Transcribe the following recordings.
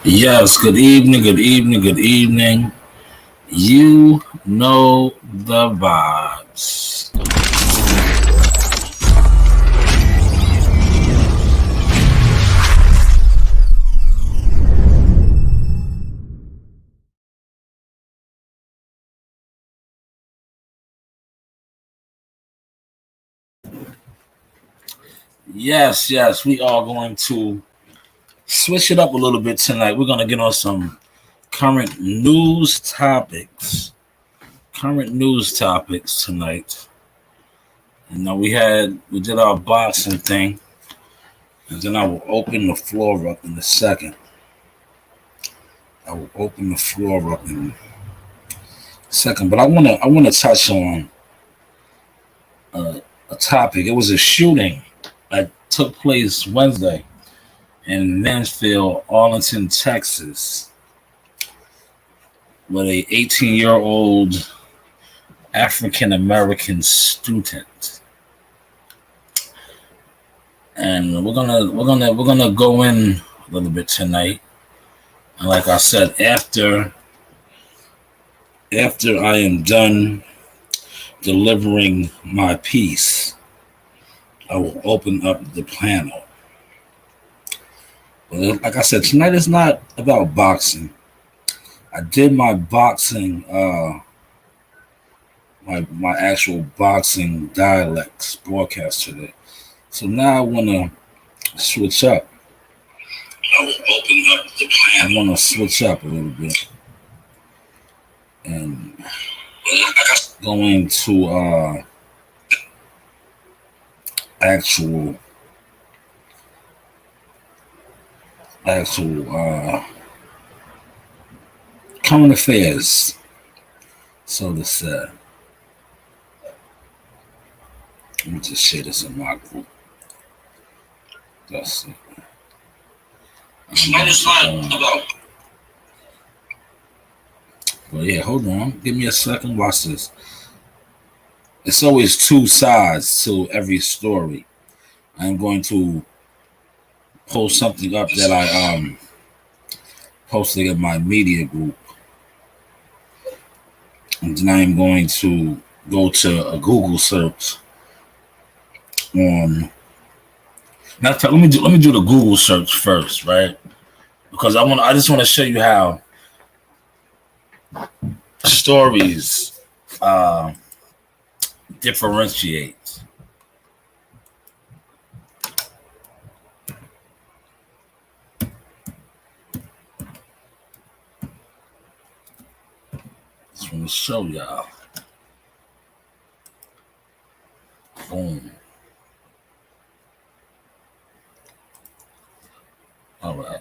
Yes, good evening, good evening, good evening. You know the vibes. Yes, we are going to switch it up a little bit tonight. We're going to get on some current news topics. Current news topics tonight. We did our boxing thing, and then I will open the floor up in a second. I will open the floor up in a second, but I want to touch on a topic. It was a shooting that took place Wednesday in Mansfield, Arlington, Texas, with a 18-year-old African American student. And we're gonna go in a little bit tonight. And like I said, after I am done delivering my piece, I will open up the panel. But like I said, tonight is not about boxing. I did my boxing, my actual boxing dialects broadcast today. So now I want to switch up. I will open up the panel. I want to switch up a little bit and going to actual current affairs, so to say. Let me just share this in my group. That's it. Well, yeah, hold on. Give me a second. Watch this. It's always two sides to every story. I'm going to post something up that I posted in my media group. And then I'm going to go to a Google search on. Let me do the Google search first, right? Because I just want to show you how stories differentiate. Just want to show y'all. Boom. All right.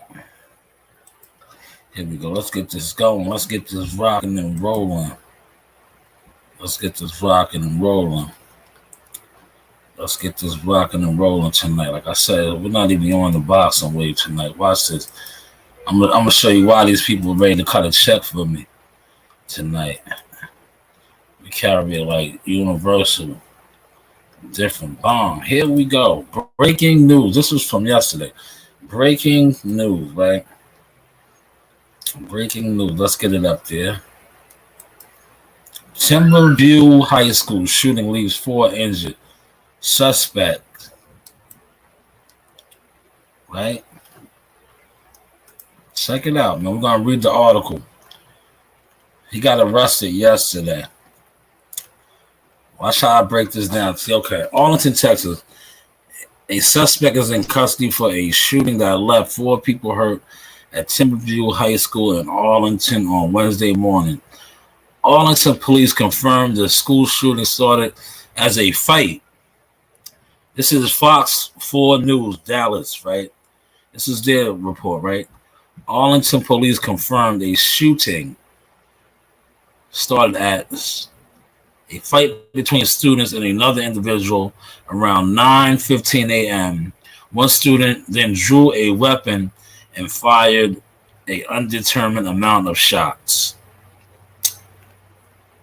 Here we go. Let's get this going. Let's get this rocking and rolling. Let's get this rocking and rolling. Let's get this rocking and rolling tonight. Like I said, we're not even on the boxing wave tonight. Watch this. I'm gonna show you why these people are ready to cut a check for me tonight. We carry it like universal. Different bomb. Here we go. Breaking news. This was from yesterday. Breaking news, right? Breaking news. Let's get it up there. Timberview High School shooting leaves 4 injured. Suspect. Right? Check it out, man. We're going to read the article. He got arrested yesterday. Watch how I break this down. See, okay. Arlington, Texas. A suspect is in custody for a shooting that left 4 people hurt at Timberview High School in Arlington on Wednesday morning. Arlington police confirmed the school shooting started as a fight. This is Fox 4 News, Dallas, right? This is their report, right? Arlington police confirmed a shooting started as a fight between students and another individual around 9:15 a.m. One student then drew a weapon and fired an undetermined amount of shots.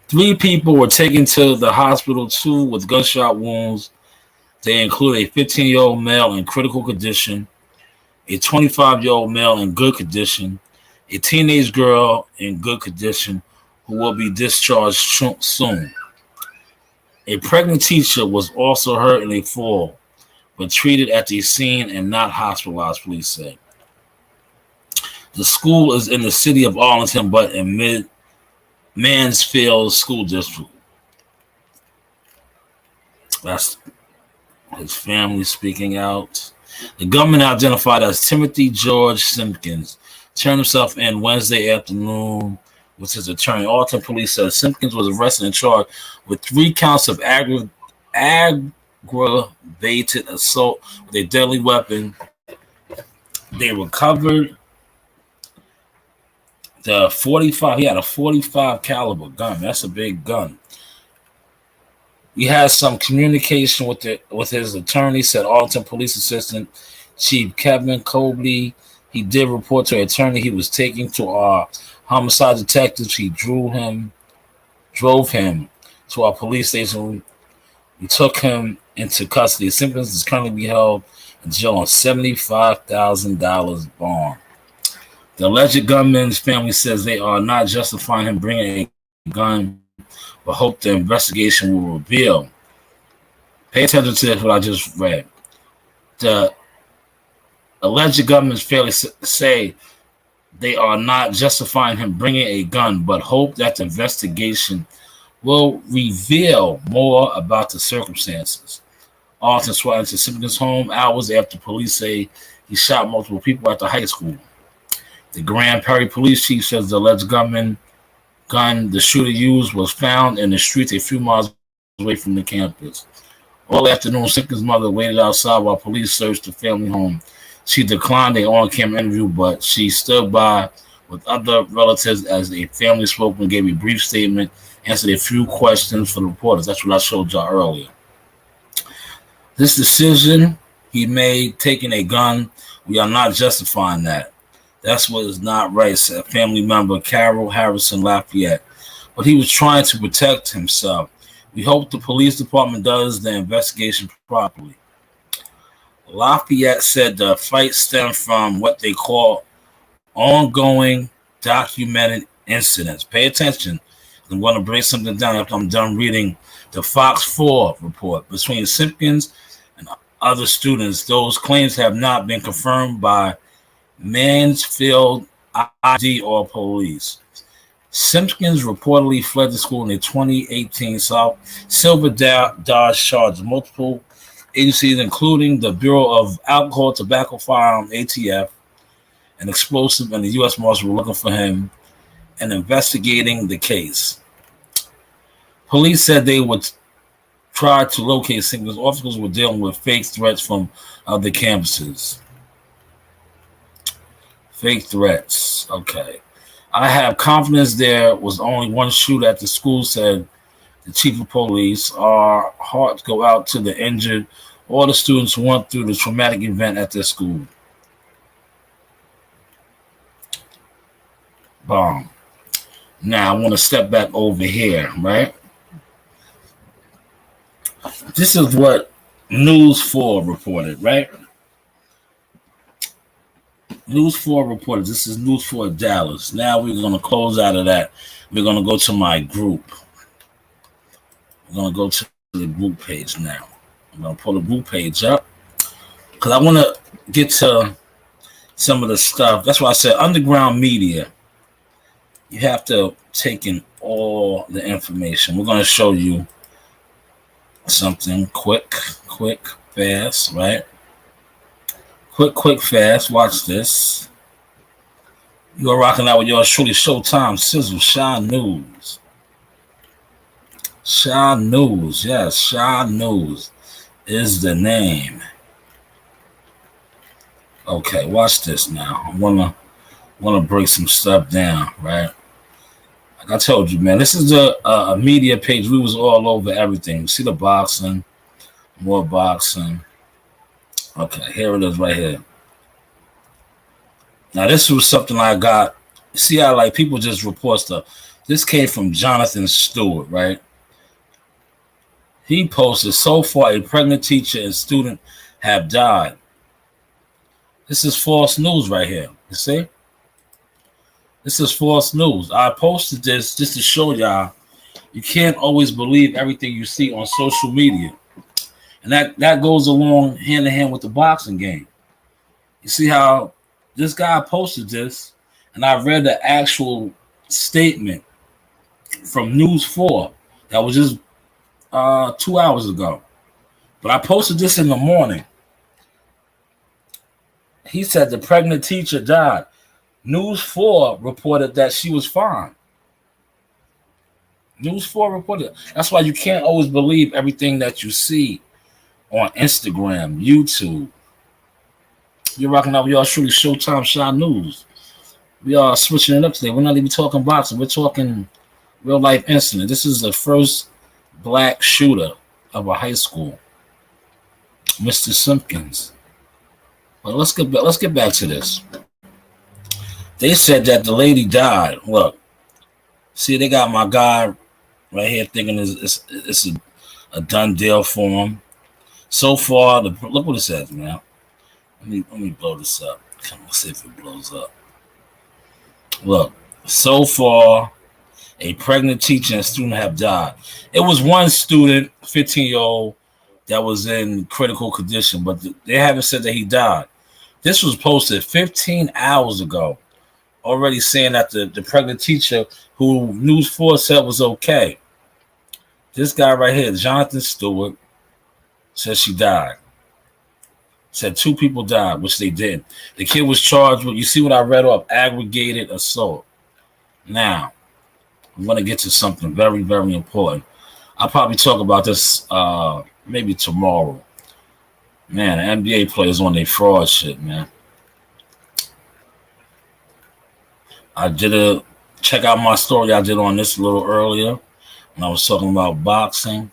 3 people were taken to the hospital, 2 with gunshot wounds. They include a 15-year-old male in critical condition, a 25-year-old male in good condition, a teenage girl in good condition who will be discharged soon. A pregnant teacher was also hurt in a fall, but treated at the scene and not hospitalized, police said. The school is in the city of Arlington, but in Mansfield School District. That's his family speaking out. The government identified as Timothy George Simpkins turned himself in Wednesday afternoon with his attorney. Arlington police said Simpkins was arrested and charged with 3 counts of aggravated assault with a deadly weapon. They recovered the 45. He had a 45 caliber gun. That's a big gun. He had some communication with his attorney, said Arlington Police Assistant Chief Kevin Cobley. He did report to an attorney he was taking to our homicide detectives. He drove him to our police station. We took him into custody. Simpkins is currently being held in jail on $75,000 bond. The alleged gunman's family says they are not justifying him bringing a gun, but hope the investigation will reveal. Pay attention to this, what I just read. The alleged gunman's family say they are not justifying him bringing a gun, but hope that the investigation will reveal more about the circumstances. Arlington swung into Simpkins' home hours after police say he shot multiple people at the high school. The Grand Prairie police chief says the alleged gun the shooter used was found in the streets a few miles away from the campus. All afternoon, Simpkins' mother waited outside while police searched the family home. She declined an on-camera interview, but she stood by with other relatives as a family spokesman gave a brief statement, answered a few questions for the reporters. That's what I showed y'all earlier. This decision he made, taking a gun, we are not justifying that. That's what is not right, said family member Carol Harrison Lafayette. But he was trying to protect himself. We hope the police department does the investigation properly. Lafayette said the fight stemmed from what they call ongoing documented incidents. Pay attention. I'm going to break something down after I'm done reading the Fox 4 report between Simpkins and other students. Those claims have not been confirmed by Mansfield ID or police. Simpkins reportedly fled the school in a 2018 Silver Dodge charge. Multiple agencies, including the Bureau of Alcohol, Tobacco, Firearm, ATF, and Explosive, and the U.S. Marshals were looking for him and investigating the case. Police said they would try to locate Simpkins. Officers were dealing with fake threats from other campuses. Fake threats. Okay. I have confidence there was only one shooter at the school, said the chief of police. Our hearts go out to the injured, all the students who went through the traumatic event at their school. Bomb. Now I want to step back over here, right? This is what News 4 reported, right? News 4 reported. This is News 4 Dallas. Now we're going to close out of that. We're going to go to my group. We're going to go to the group page now. I'm going to pull the group page up because I want to get to some of the stuff. That's why I said underground media. You have to take in all the information. We're going to show you something quick, fast, right? Quick, fast. Watch this. You are rocking out with yours truly, Showtime Sizzle, Shy News. Shy News, yes, Shy News is the name. Okay, watch this now. I wanna break some stuff down, right? Like I told you, man, this is a media page. We was all over everything. See the boxing, more boxing. Okay, here it is right here. Now, this was something I got. See how, like, people just report stuff. This came from Jonathan Stewart, right? He posted, so far, a pregnant teacher and student have died. This is false news right here. You see? This is false news. I posted this just to show y'all you can't always believe everything you see on social media. And that goes along hand in hand with the boxing game. You see how this guy posted this, and I read the actual statement from News 4 that was just 2 hours ago. But I posted this in the morning. He said the pregnant teacher died. News 4 reported that she was fine. News 4 reported. That's why you can't always believe everything that you see on Instagram, YouTube. You're rocking out with y'all truly Showtime Shot News. We are switching it up today. We're not even talking boxing. We're talking real life incident. This is the first black shooter of a high school, Mr. Simpkins. But let's get back to this. They said that the lady died. Look, see, they got my guy right here thinking it's a done deal for him. So far, look what it says, man. Let me blow this up. Come on, see if it blows up. Look, so far, a pregnant teacher and student have died. It was one student, 15-year-old, that was in critical condition, but they haven't said that he died. This was posted 15 hours ago, already saying that the pregnant teacher, who News 4 said was okay. This guy right here, Jonathan Stewart, says she died. Said 2 people died, which they did. The kid was charged with, you see what I read off, aggravated assault. Now, I'm going to get to something very, very important. I'll probably talk about this maybe tomorrow. Man, the NBA players on their fraud shit, man. I did check out my story I did on this a little earlier when I was talking about boxing.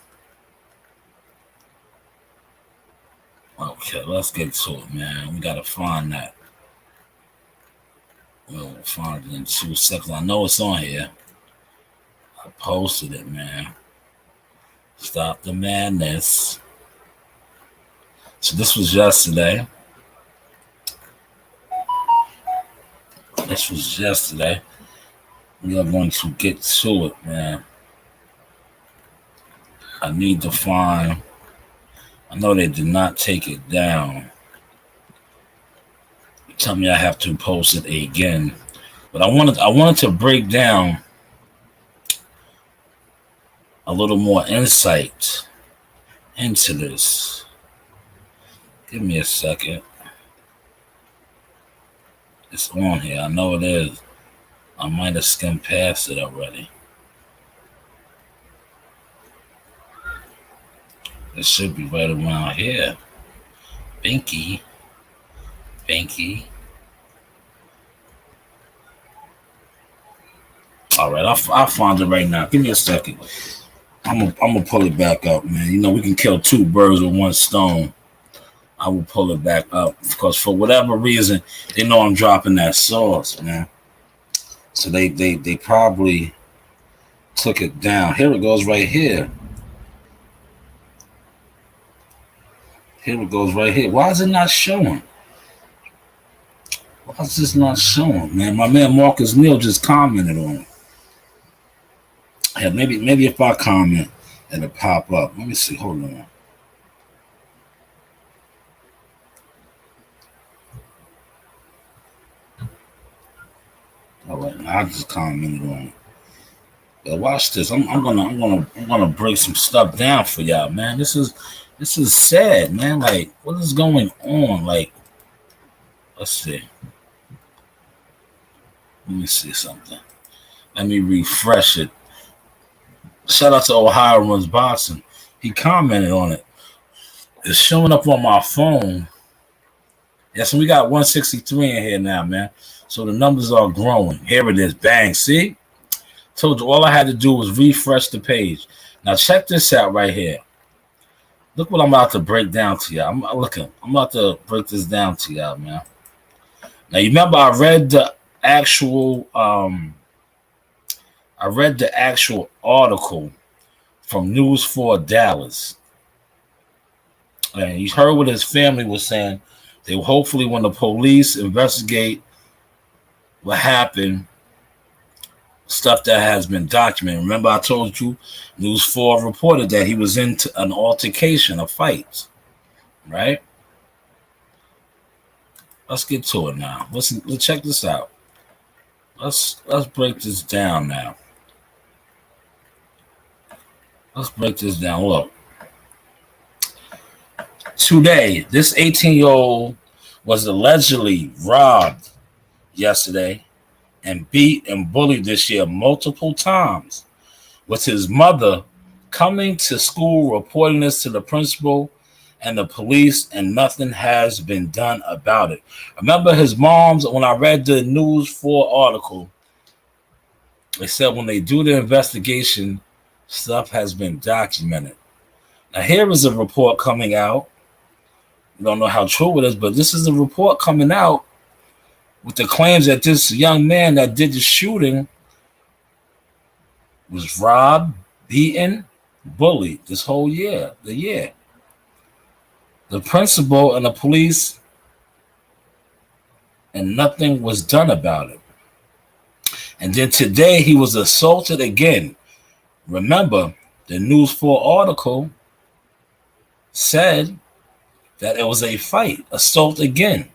Okay, let's get to it, man. We got to find that. We'll find it in 2 seconds. I know it's on here. I posted it, man. Stop the madness. So this was yesterday. We are going to get to it, man. I need to find. I know they did not take it down. Tell me I have to post it again. But I wanted to break down a little more insight into this. Give me a second. It's on here. I know it is. I might have skimmed past it already. It should be right around here. Binky. All right, I'll find it right now. Give me a second. I'm gonna pull it back up, man. You know, we can kill 2 birds with 1 stone. I will pull it back up because for whatever reason, they know I'm dropping that sauce, man. So they probably took it down. Here it goes right here. Here it goes right here. Why is it not showing? Why is this not showing, man? My man Marcus Neal just commented on it. Yeah, maybe if I comment, it'll pop up. Let me see. Hold on. All right, I just commented on it. Yeah, watch this. I'm gonna break some stuff down for y'all, man. This is sad, man. Like, what is going on? Like, let's see. Let me see something. Let me refresh it. Shout out to Ohio Runs Boxing. He commented on it. It's showing up on my phone. Yes, and we got 163 in here now, man. So the numbers are growing. Here it is. Bang. See? Told you all I had to do was refresh the page. Now check this out right here. Look what I'm about to break down to y'all. I'm about to break this down to y'all, man. Now you remember I read the actual article from News 4 Dallas. And you heard what his family was saying. They hopefully, when the police investigate what happened, stuff that has been documented. Remember, I told you News 4 reported that he was in an altercation, a fight, right? Let's get to it now. Let's check this out. Let's break this down now. Let's break this down. Look. Today, this 18-year-old was allegedly robbed yesterday and beat and bullied this year multiple times, with his mother coming to school reporting this to the principal and the police, and nothing has been done about it. Remember his mom's, when I read the News 4 article, they said when they do the investigation, stuff has been documented. Now here is a report coming out. We don't know how true it is, but this is a report coming out with the claims that this young man that did the shooting was robbed, beaten, bullied this whole year, the year. The principal and the police, and nothing was done about it. And then today he was assaulted again. Remember, the News 4 article said that it was a fight, assault again.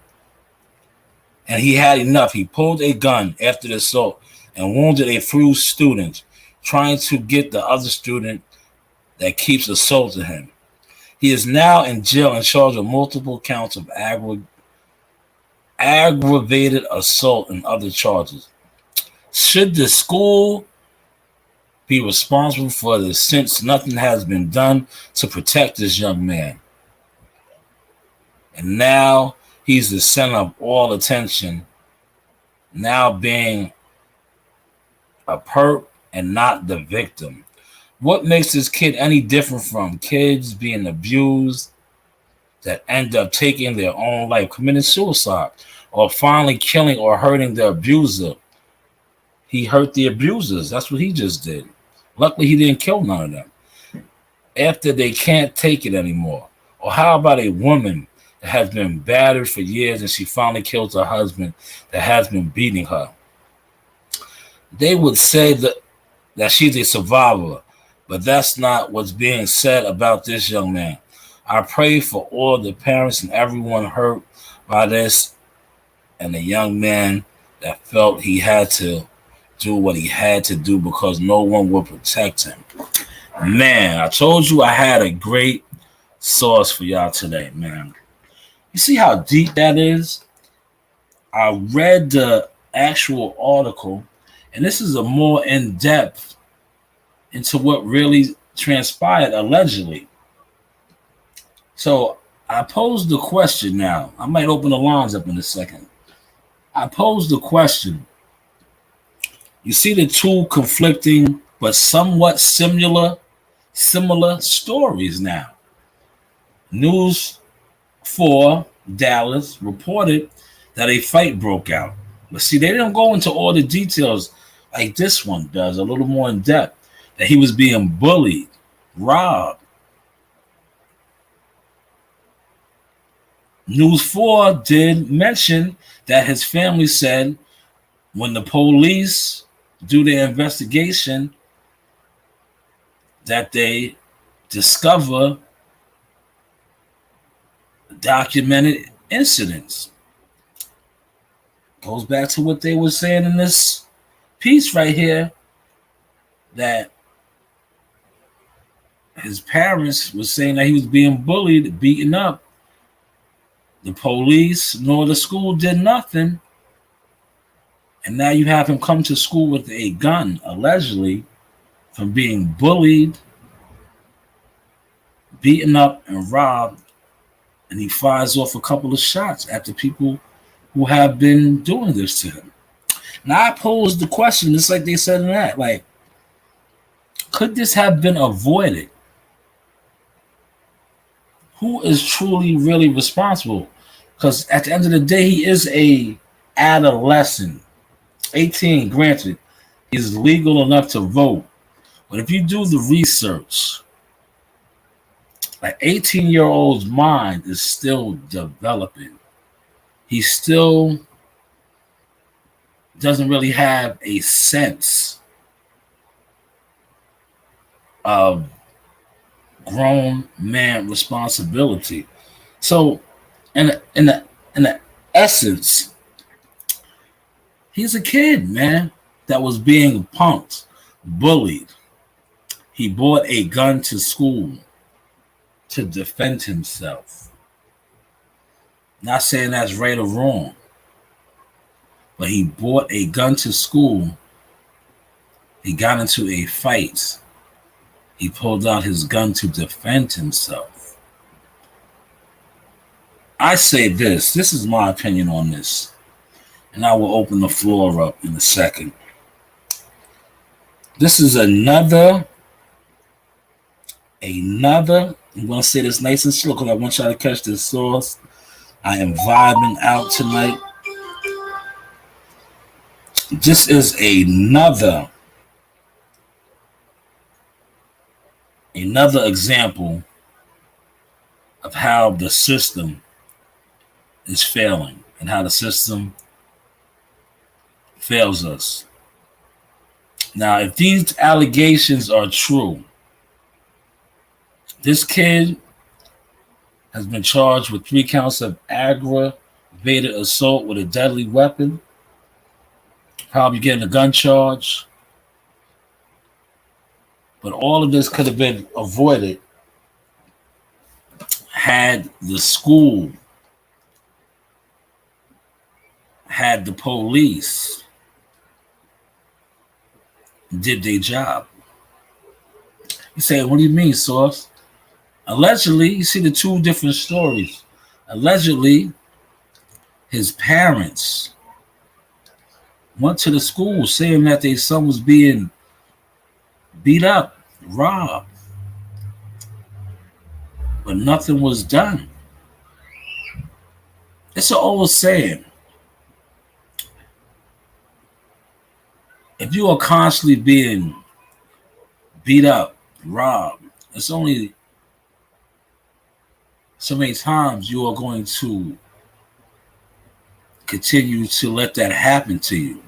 And he had enough. He pulled a gun after the assault and wounded a few students, trying to get the other student that keeps assaulting him. He is now in jail and charged with multiple counts of aggravated assault and other charges. Should the school be responsible for this, since nothing has been done to protect this young man? And now he's the center of all attention, now being a perp and not the victim. What makes this kid any different from kids being abused that end up taking their own life, committing suicide, or finally killing or hurting the abuser? He hurt the abusers. That's what he just did. Luckily, he didn't kill none of them. After they can't take it anymore. Or how about a woman that has been battered for years and she finally kills her husband that has been beating her? They would say that she's a survivor, but that's not what's being said about this young man. I pray for all the parents and everyone hurt by this, and the young man that felt he had to do what he had to do because no one would protect him. Man, I told you I had a great source for y'all today, man. You see how deep that is? I read the actual article, and this is a more in-depth into what really transpired allegedly. So I posed the question now. I might open the lines up in a second. I posed the question. You see the two conflicting but somewhat similar stories now. News 4 Dallas reported that a fight broke out. But see, they didn't go into all the details like this one does, a little more in depth, that he was being bullied, robbed. News 4 did mention that his family said when the police do their investigation that they discover documented incidents. Goes back to what they were saying in this piece right here, that his parents were saying that he was being bullied, beaten up. The police nor the school did nothing. And now you have him come to school with a gun, allegedly, from being bullied, beaten up, and robbed. And he fires off a couple of shots at the people who have been doing this to him. Now I posed the question, just like they said in that, like, could this have been avoided? Who is truly really responsible? Because at the end of the day, he is a adolescent. 18, granted, he's legal enough to vote. But if you do the research, an 18-year-old's mind is still developing. He still doesn't really have a sense a grown man responsibility. So, in the essence, he's a kid, man, that was being punked, bullied. He brought a gun to school to defend himself. Not saying that's right or wrong, but he brought a gun to school. He got into a fight. He pulled out his gun to defend himself. I say this is my opinion on this, and I will open the floor up in a second. This is another, I'm going to say this nice and slow because I want y'all to catch this source. I am vibing out tonight. This is another example of how the system is failing and how the system fails us. Now, if these allegations are true, this kid has been charged with 3 counts of aggravated assault with a deadly weapon, probably getting a gun charge. But all of this could have been avoided had the school, had the police did their job. You say, what do you mean, Source? Allegedly, you see the 2 different stories. Allegedly, his parents went to the school saying that their son was being beat up, robbed, but nothing was done. It's an old saying. If you are constantly being beat up, robbed, it's only so many times you are going to continue to let that happen to you.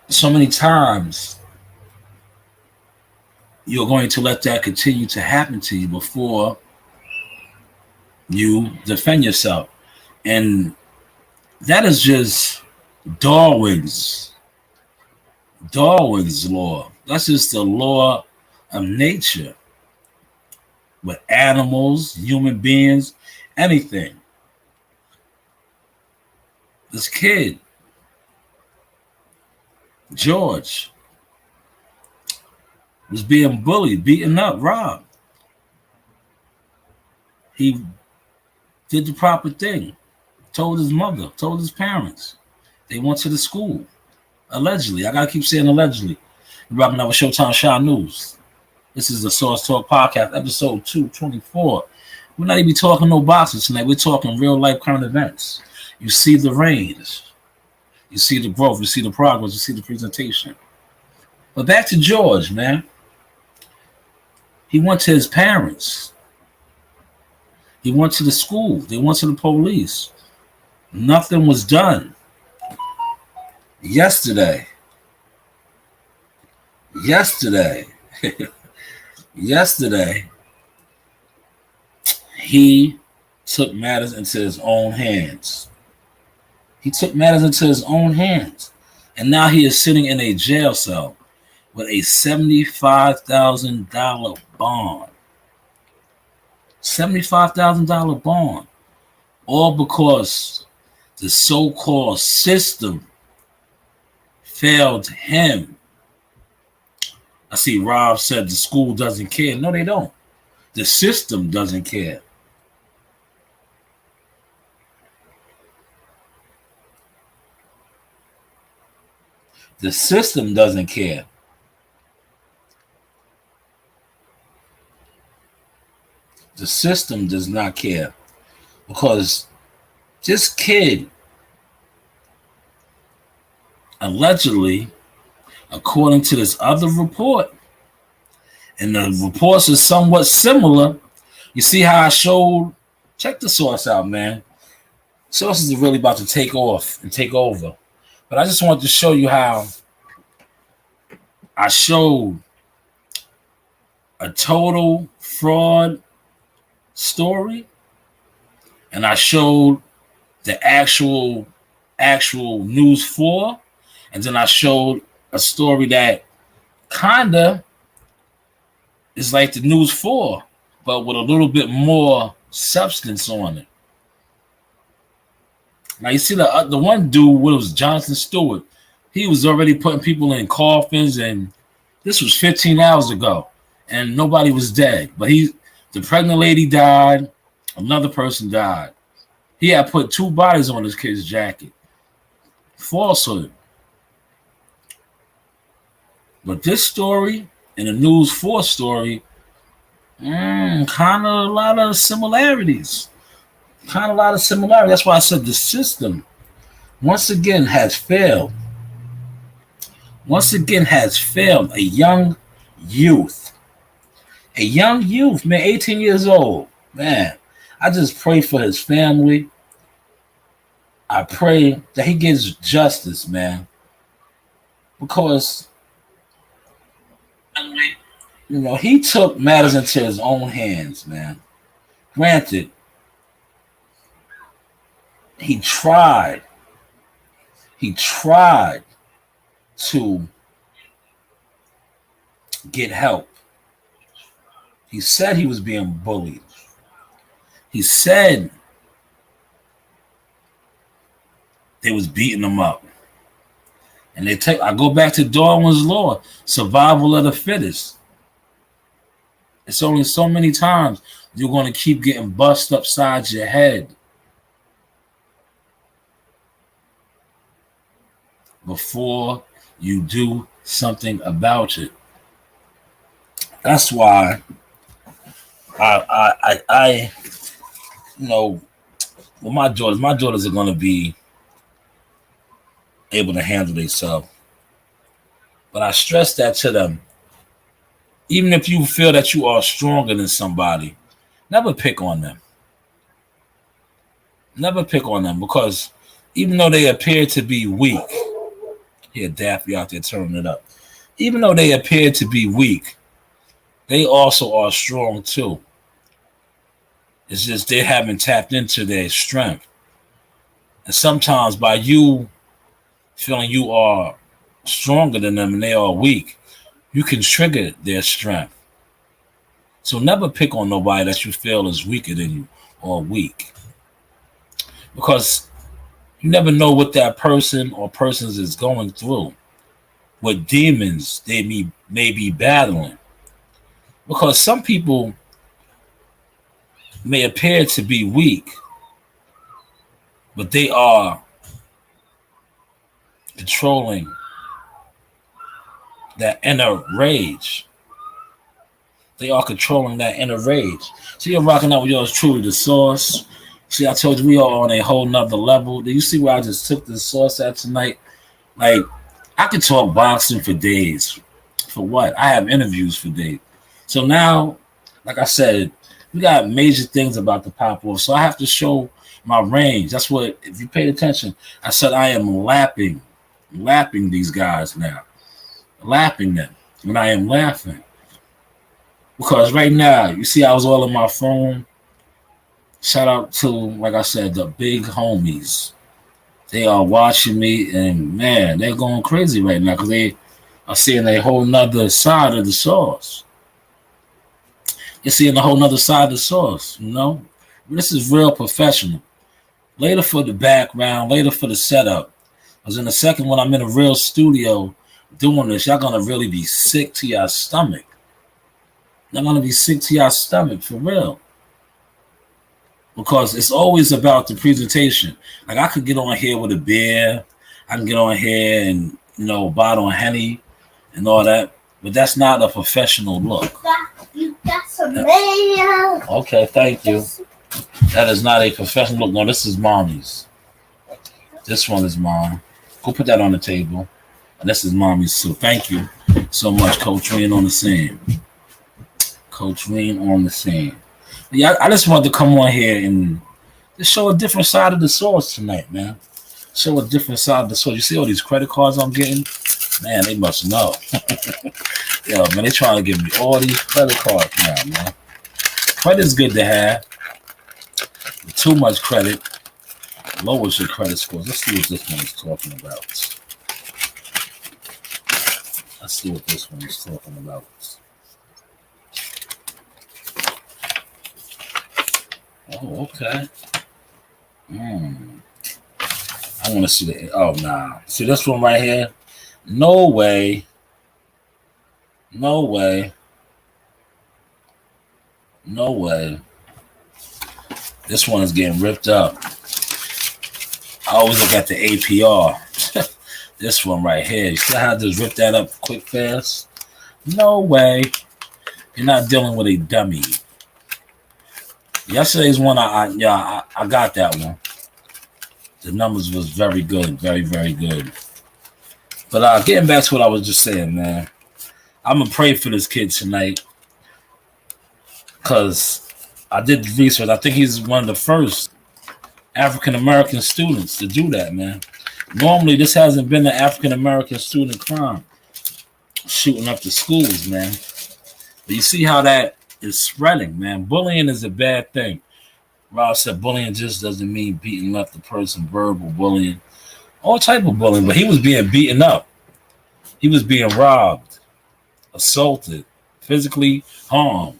So many times you're going to let that continue to happen to you before you defend yourself. And that is just Darwin's law. That's just the law of nature. With animals, human beings, anything. This kid, George, was being bullied, beaten up, robbed. He did the proper thing. Told his mother, told his parents. They went to the school. Allegedly. I gotta keep saying allegedly. You're rocking out with Showtime Shy News. This is the Source Talk Podcast, episode 224. We're not even talking no boxing tonight. We're talking real life current events. You see the range. You see the growth. You see the progress. You see the presentation. But back to George, man. He went to his parents. He went to the school. They went to the police. Nothing was done. Yesterday, he took matters into his own hands. And now he is sitting in a jail cell with a $75,000 bond. $75,000 bond. All because the so-called system failed him. I see Rob said the school doesn't care. No, they don't. The system doesn't care. The system doesn't care. The system does not care. Because this kid, allegedly, according to this other report, and the reports are somewhat similar. You see how I showed? Check the source out, man. Sources are really about to take off and take over. But I just wanted to show you how I showed a total fraud story, and I showed the actual News 4, and then I showed a story that kinda is like the News 4, but with a little bit more substance on it. Now you see the one dude was Jonathan Stewart. He was already putting people in coffins, and this was 15 hours ago, and nobody was dead. But the pregnant lady died, another person died. He had put 2 bodies on his kid's jacket. Falsehood. But this story and the News 4 story, kind of a lot of similarities. That's why I said the system, once again, has failed. A young youth, man, 18 years old. Man, I just pray for his family. I pray that he gets justice, man. Because, he took matters into his own hands, man. Granted, he tried to get help. He said he was being bullied. He said they was beating him up. And I go back to Darwin's law, survival of the fittest. It's only so many times you're going to keep getting bust upside your head before you do something about it. That's why I with my daughters are going to be able to handle themselves. But I stress that to them. Even if you feel that you are stronger than somebody, never pick on them. Never pick on them, because even though they appear to be weak, here Daffy out there turning it up. Even though they appear to be weak, they also are strong too. It's just they haven't tapped into their strength. And sometimes by you feeling you are stronger than them and they are weak, you can trigger their strength. So never pick on nobody that you feel is weaker than you or weak. Because you never know what that person or persons is going through, what demons they may be battling. Because some people may appear to be weak, but they are controlling that inner rage. They are controlling that inner rage. So you're rocking out with yours truly, The Source. See, I told you we are on a whole nother level. Do you see where I just took The Source at tonight? Like, I could talk boxing for days. For what? I have interviews for days. So now, like I said, we got major things about to pop off. So I have to show my range. That's what, if you paid attention, I said I am lapping these guys now. Lapping them. And I am laughing. Because right now, you see I was all on my phone. Shout out to, like I said, the big homies. They are watching me, and man, they're going crazy right now because they are seeing a whole nother side of The Source. You're seeing a whole nother side of The Source, you know? This is real professional. Later for the background, later for the setup. Because in the second one, I'm in a real studio doing this. Y'all going to really be sick to your stomach. Y'all going to be sick to your stomach, for real. Because it's always about the presentation. Like, I could get on here with a beer. I can get on here and, bottle of Henny and all that. But that's not a professional look. You got some mayo. Okay, thank you. That is not a professional look. No, this is Mommy's. This one is mine. Go put that on the table. And this is Mommy's. So thank you so much, Coach Reen on the scene. Coach Reen on the scene. Yeah, I just wanted to come on here and just show a different side of The Source tonight, man. Show a different side of The Source. You see all these credit cards I'm getting? Man, they must know. Yo, man, they trying to give me all these credit cards now, man. Credit's good to have. With too much credit lowers your credit scores. Let's see what this one is talking about. Let's see what this one is talking about. Oh, okay. I want to see the. Oh, nah. See this one right here? No way. No way. No way. This one is getting ripped up. I always look at the APR. This one right here. You see how I just rip that up quick, fast? No way. You're not dealing with a dummy. Yesterday's one, I got that one. The numbers was very good. Very, very good. But getting back to what I was just saying, man. I'm going to pray for this kid tonight. Because I did research. I think he's one of the first African-American students to do that, man. Normally, this hasn't been an African-American student crime. Shooting up the schools, man. But you see how that is spreading, man. Bullying is a bad thing. Rob said bullying just doesn't mean beating up the person, verbal bullying. All type of bullying. But he was being beaten up. He was being robbed, assaulted, physically harmed.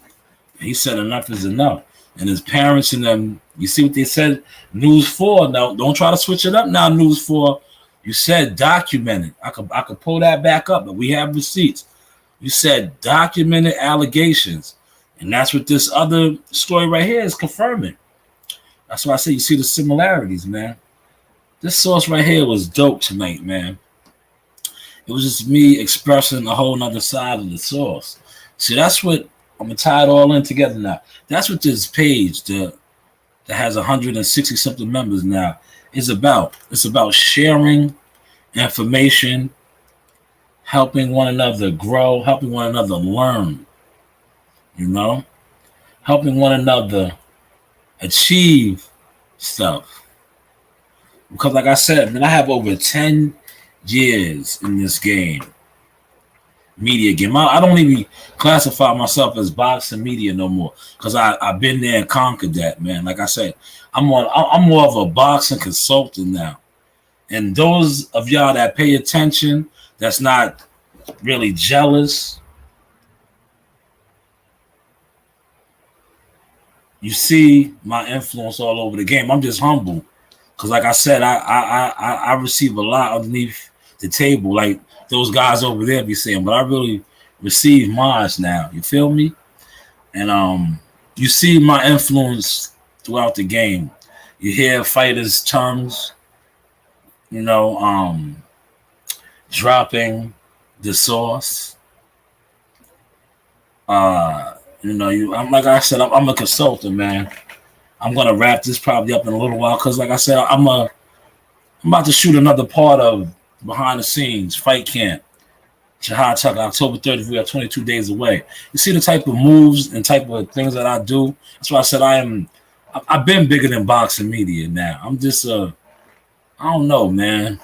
He said enough is enough. And his parents and them, you see what they said? News 4. Now, don't try to switch it up now, News 4. You said documented. I could pull that back up, but we have receipts. You said documented allegations. And that's what this other story right here is confirming. That's why I say you see the similarities, man. This source right here was dope tonight, man. It was just me expressing a whole nother side of the source. See, that's what I'm going to tie it all in together now. That's what this page that has 160 something members now is about. It's about sharing information, helping one another grow, helping one another learn, you know, helping one another achieve stuff. Because like I said, man, I have over 10 years in this game. Media game. I don't even classify myself as boxing media no more because I've been there and conquered that, man. Like I said, I'm more of a boxing consultant now. And those of y'all that pay attention, that's not really jealous, you see my influence all over the game. I'm just humble because, like I said, I receive a lot underneath the table, like those guys over there be saying, but I really receive mine now. You feel me? And you see my influence throughout the game. You hear fighters' tongues, you know, dropping the sauce. You know, I'm like I said, I'm a consultant, man. I'm gonna wrap this probably up in a little while because, like I said, I'm about to shoot another part of Behind the Scenes Fight Camp, Shahad Tucker, October 30th. We are 22 days away. You see the type of moves and type of things that I do. That's why I said I've been bigger than boxing media now. I'm just I don't know, man.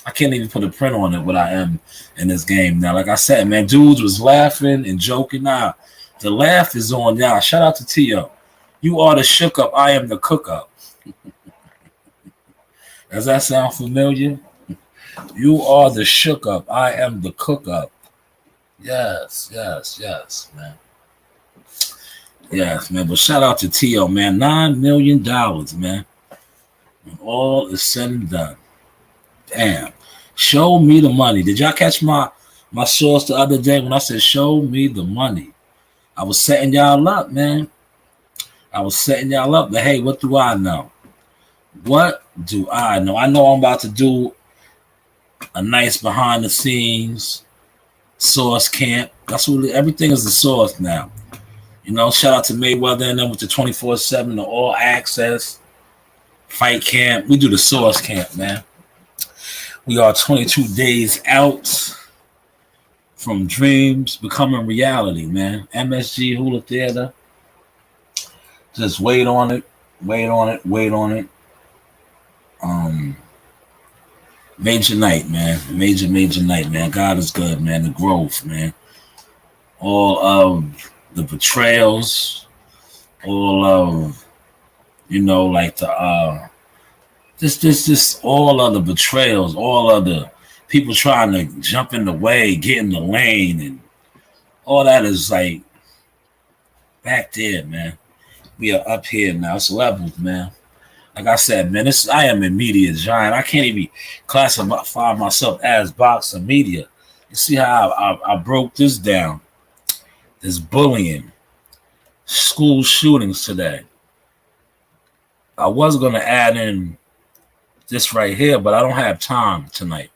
I can't even put a print on it what I am in this game now. Like I said, man, dudes was laughing and joking. Now the laugh is on y'all. Shout out to T.O. You are the shook up. I am the cook up. Does that sound familiar? You are the shook up. I am the cook up. Yes, man. Yes, man. But shout out to T.O., man. $9 million, man. When all is said and done. Damn. Show me the money. Did y'all catch my source the other day when I said show me the money? I was setting y'all up, man. I was setting y'all up. But hey, what do I know? What do I know? I know I'm about to do a nice behind the scenes source camp. That's what everything is the source now. You know, shout out to Mayweather and them with the 24/7, the all access fight camp. We do the source camp, man. We are 22 days out from dreams becoming reality, man. MSG Hula Theater. Just wait on it. Major night, man. Major night, man. God is good, man. The growth, man. All of the betrayals, all of like the just all of the betrayals, all of the people trying to jump in the way, get in the lane, and all that is like back there, man. We are up here now. It's levels, man. Like I said, man, I am a media giant. I can't even classify myself as boxing media. You see how I broke this down? There's bullying, school shootings today. I was going to add in this right here, but I don't have time tonight.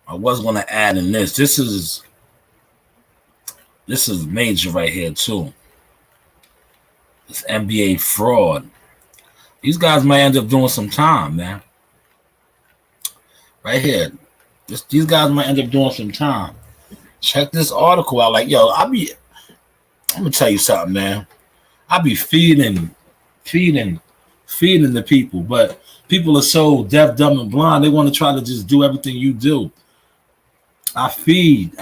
I was going to add in this. This is major right here too. This NBA fraud. These guys might end up doing some time, man. Right here. These guys might end up doing some time. Check this article out. Like, yo, I'm gonna tell you something, man. I be feeding the people, but people are so deaf, dumb, and blind. They want to try to just do everything you do. I feed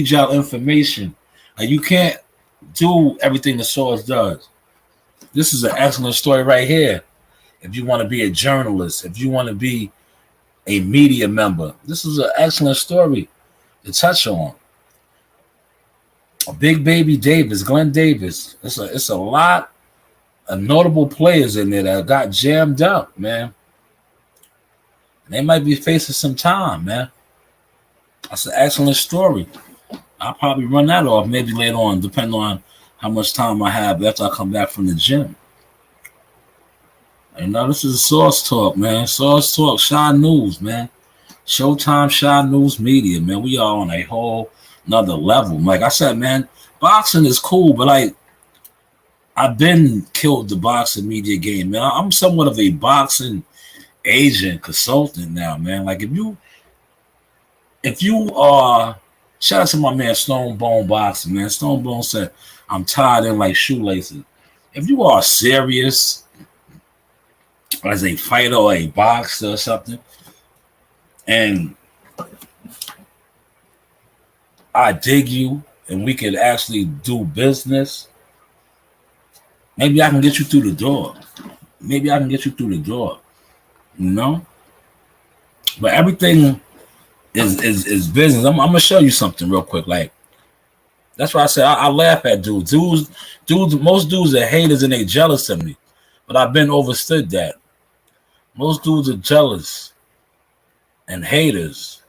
y'all information. Like, you can't do everything the source does. This is an excellent story right here. If you want to be a journalist, if you want to be a media member, this is an excellent story to touch on. Big Baby Davis, Glenn Davis. It's a lot of notable players in there that got jammed up, man. And they might be facing some time, man. That's an excellent story. I'll probably run that off maybe later on, depending on how much time I have after I come back from the gym. This is Source Talk, man. Source Talk, Shy News, man. Showtime, Shy News Media, man. We are on a whole another level. Like I said, man, boxing is cool, but like I've been killed the boxing media game, man. I'm somewhat of a boxing agent, consultant now, man. Like if you are, shout out to my man Stone Bone Boxing, man. Stone Bone said, I'm tired in like shoelaces. If you are serious as a fighter or a boxer or something, and I dig you and we could actually do business, maybe I can get you through the door. But everything is business. I'm gonna show you something real quick. Like, that's why I say I laugh at dudes. Most dudes are haters and they jealous of me. But I've been overstood that. Most dudes are jealous and haters.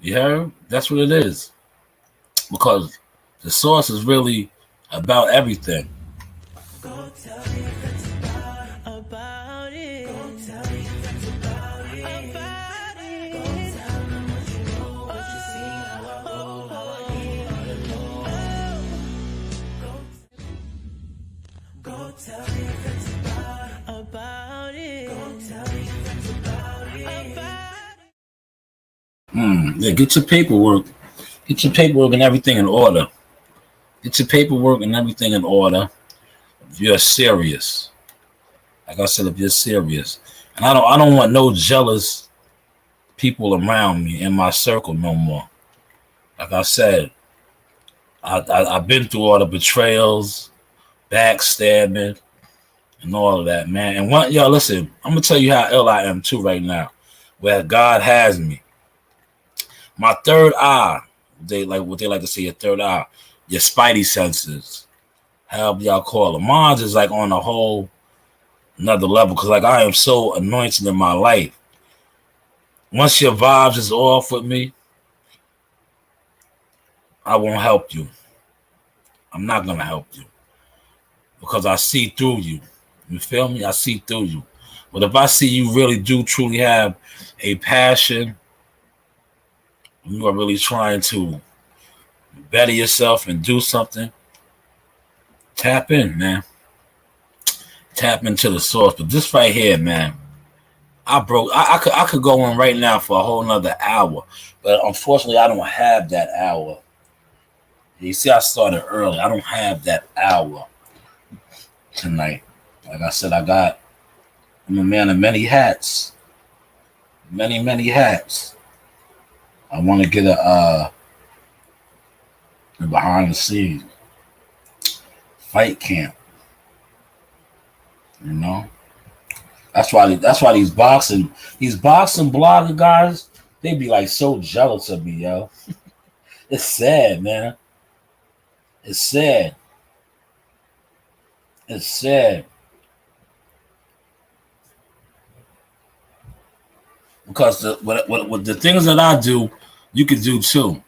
You heard? That's what it is. Because the source is really about everything. Go tell your friends about it. Go tell your friends about it. Go tell them what you know, what you see, how I roll, how I get all alone. Go tell your friends about it. Go tell your friends about it. Yeah, get your paperwork. Get your paperwork and everything in order. If you're serious. Like I said, if you're serious. And I don't want no jealous people around me in my circle no more. Like I said, I've been through all the betrayals, backstabbing, and all of that, man. And listen, I'm gonna tell you how ill I am too right now, where God has me. My third eye, what they like to say, your third eye, your spidey senses, however y'all call it. Mine is like on a whole another level, because like I am so anointed in my life. Once your vibes is off with me, I won't help you. I'm not gonna help you because I see through you. You feel me? I see through you. But if I see you really do truly have a passion, you are really trying to better yourself and do something, tap in, man. Tap into the source. But this right here, man, I could go on right now for a whole nother hour, but unfortunately I don't have that hour. You see, I started early. I don't have that hour tonight. Like I said, I'm a man of many hats. Many, many hats. I want to get a behind the scenes fight camp. You know, that's why these boxing blogger guys, they be like so jealous of me, yo. It's sad, man. It's sad. It's sad because what the things that I do, you can do too.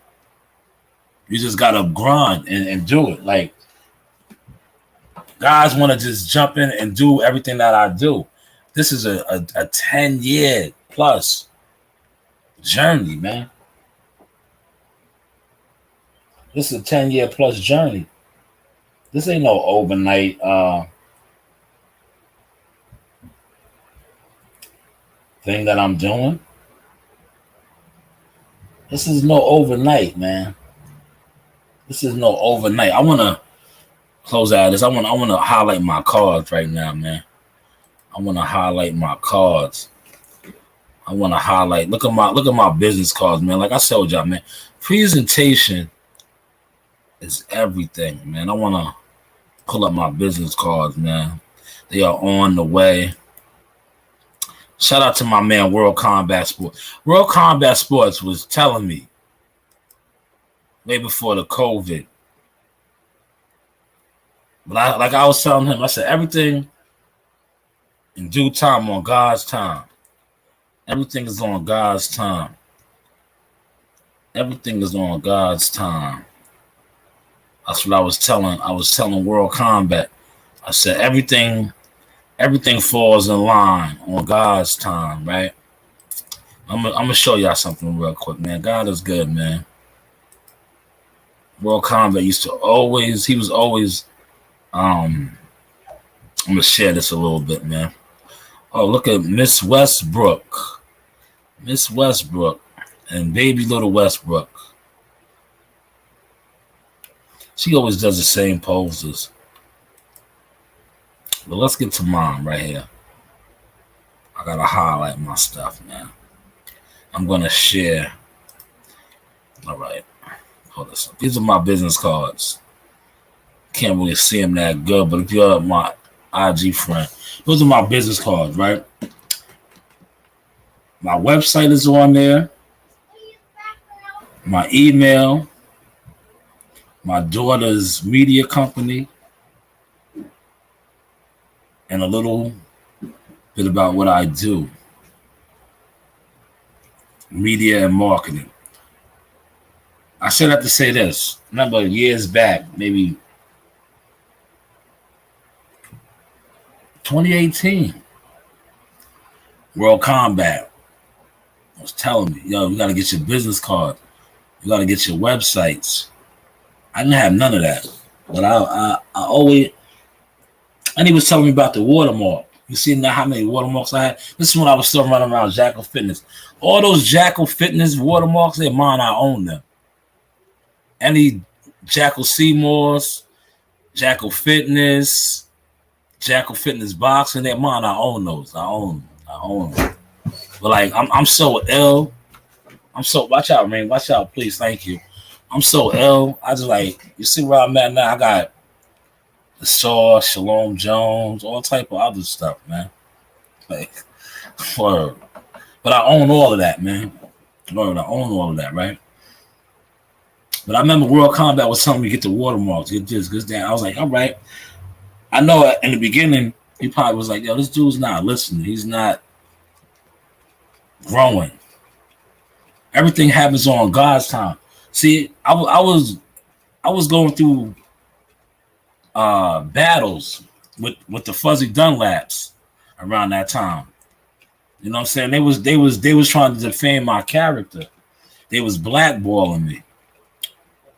You just gotta grind and do it. Like guys want to just jump in and do everything that I do. This is a 10-year plus journey, man. This is a 10-year plus journey. This ain't no overnight thing that I'm doing. This is no overnight, man. This is no overnight. I want to close out this. I want to highlight my cards right now, man. I want to highlight my cards. I want to highlight. Look at my business cards, man. Like I told y'all, man. Presentation is everything, man. I want to pull up my business cards, man. They are on the way. Shout out to my man, World Combat Sports. World Combat Sports was telling me way before the COVID. But I was telling him, I said, everything in due time on God's time. Everything is on God's time. Everything is on God's time. That's what I was telling World Combat. I said everything falls in line on God's time, right? I'm gonna show y'all something real quick, man. God is good, man. World Combat he was always I'm gonna share this a little bit, man. Oh, look at Miss Westbrook. Miss Westbrook and baby little Westbrook. She always does the same poses. But let's get to mom right here. I gotta highlight my stuff, man. I'm gonna share. All right. Hold this up. These are my business cards. Can't really see them that good, but if you're my IG friend, those are my business cards, right? My website is on there. My email. My daughter's media company. And a little bit about what I do. Media and marketing. I should have to say this. Remember years back, maybe 2018, World Combat was telling me, yo, you got to get your business card. You got to get your websites. I didn't have none of that. But I always, and he was telling me about the watermark. You see now how many watermarks I had? This is when I was still running around Jackal Fitness. All those Jackal Fitness watermarks, they're mine. I own them. Any Jackal Seymour's, Jackal Fitness, Jackal Fitness Boxing, they're mine. I own those. I own them. But like, I'm so ill. I'm so, watch out, man. Watch out, please. Thank you. I'm so ill. I just like, you see where I'm at now? I got the Saw, Shalom Jones, all type of other stuff, man. Like, word. But I own all of that, man. Word, I own all of that, right? But I remember World Combat was telling me get the watermarks, get this, get that. I was like, all right. I know in the beginning, he probably was like, yo, this dude's not listening. He's not growing. Everything happens on God's time. See, I was going through battles with the Fuzzy Dunlaps around that time. You know what I'm saying? They was trying to defame my character. They was blackballing me.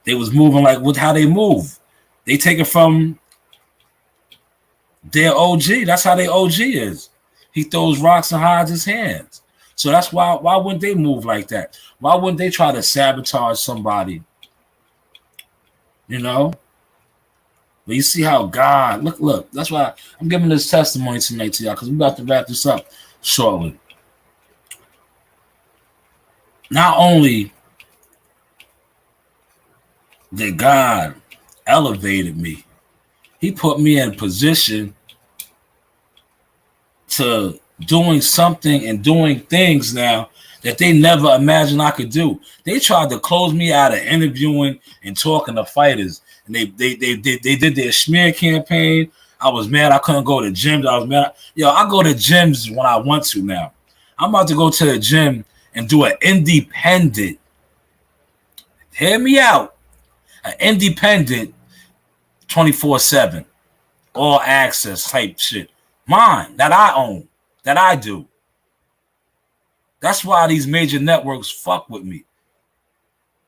They was moving like with how they move. They take it from their OG. That's how their OG is. He throws rocks and hides his hands. So that's why wouldn't they move like that? Why wouldn't they try to sabotage somebody? You know? But you see how God, look. That's why I'm giving this testimony tonight to y'all, because we're about to wrap this up shortly. not only did God elevated me, he put me in a position to doing something and doing things now that they never imagined I could do. They tried to close me out of interviewing and talking to fighters, and they did their smear campaign. I was mad I couldn't go to gyms. I was mad. Yo, I go to gyms when I want to now. I'm about to go to the gym and do an independent. Hear me out. An independent 24/7, all access type shit. Mine, that I own, that I do. That's why these major networks fuck with me.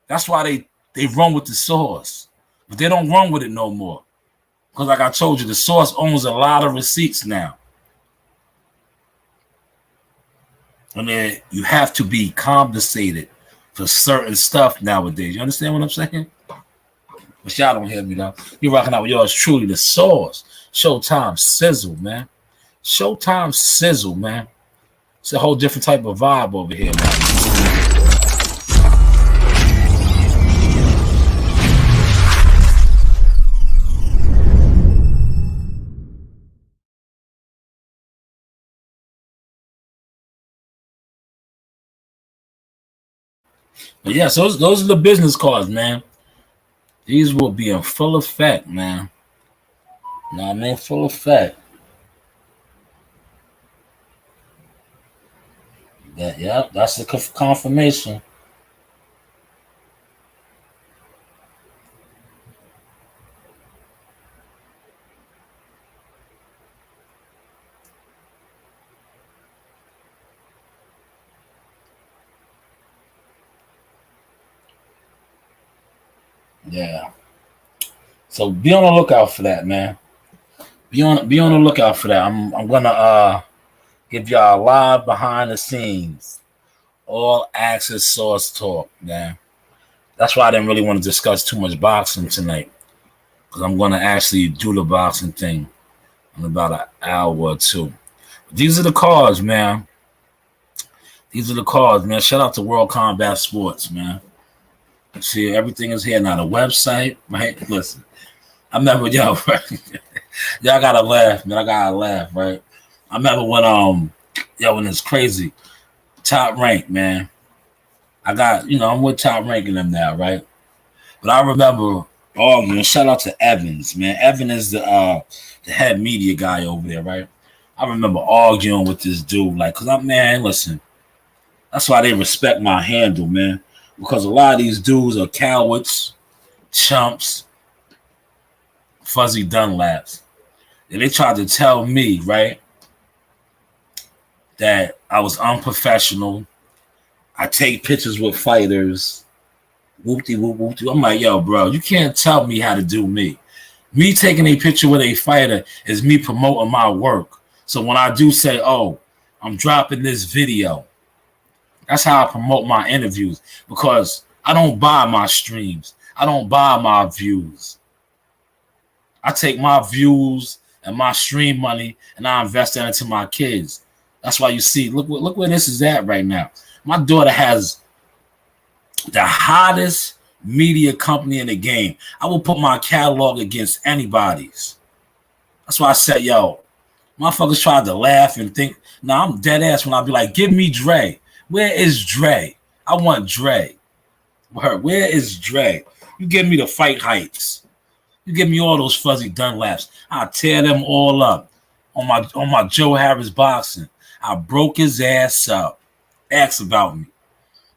That's why they run with the source. But they don't run with it no more. Because like I told you, the source owns a lot of receipts now. And then you have to be compensated for certain stuff nowadays. You understand what I'm saying? But y'all don't hear me though. You're rocking out with yours truly, the source. Showtime Sizzle, man. Showtime Sizzle, man. It's a whole different type of vibe over here, man. But yes, those are the business cards, man. These will be in full effect, man. You know what I mean? Full effect. That's the confirmation. Yeah. So be on the lookout for that, man. Be on the lookout for that. I'm gonna give y'all live behind the scenes, all access source talk, man. That's why I didn't really want to discuss too much boxing tonight, because I'm gonna actually do the boxing thing in about an hour or two. These are the cards, man. These are the cards, man. Shout out to World Combat Sports, man. See, everything is here now. The website, right? Listen, I remember y'all, right? Y'all gotta laugh, man. I gotta laugh, right? I remember when when it's crazy. Top Rank, man. I got, I'm with Top Rank in them now, right? But I remember, man, shout out to Evans, man. Evans is the head media guy over there, right? I remember arguing with this dude, like, cause man, listen, that's why they respect my handle, man. Because a lot of these dudes are cowards, chumps, fuzzy Dunlaps. And they tried to tell me, right, that I was unprofessional. I take pictures with fighters. Whoopty whoop whoopty. I'm like, yo, bro, you can't tell me how to do me. Me taking a picture with a fighter is me promoting my work. So when I do say, oh, I'm dropping this video, that's how I promote my interviews, because I don't buy my streams. I don't buy my views. I take my views and my stream money and I invest that into my kids. That's why you see, look where this is at right now. My daughter has the hottest media company in the game. I will put my catalog against anybody's. That's why I said, yo, motherfuckers tried to laugh and think, nah, I'm dead ass when I be like, give me Dre. Where is Dre? I want Dre. Where is Dre? You give me the fight heights. You give me all those fuzzy Dunlaps. I'll tear them all up on my Joe Harris boxing. I broke his ass up. Ask about me.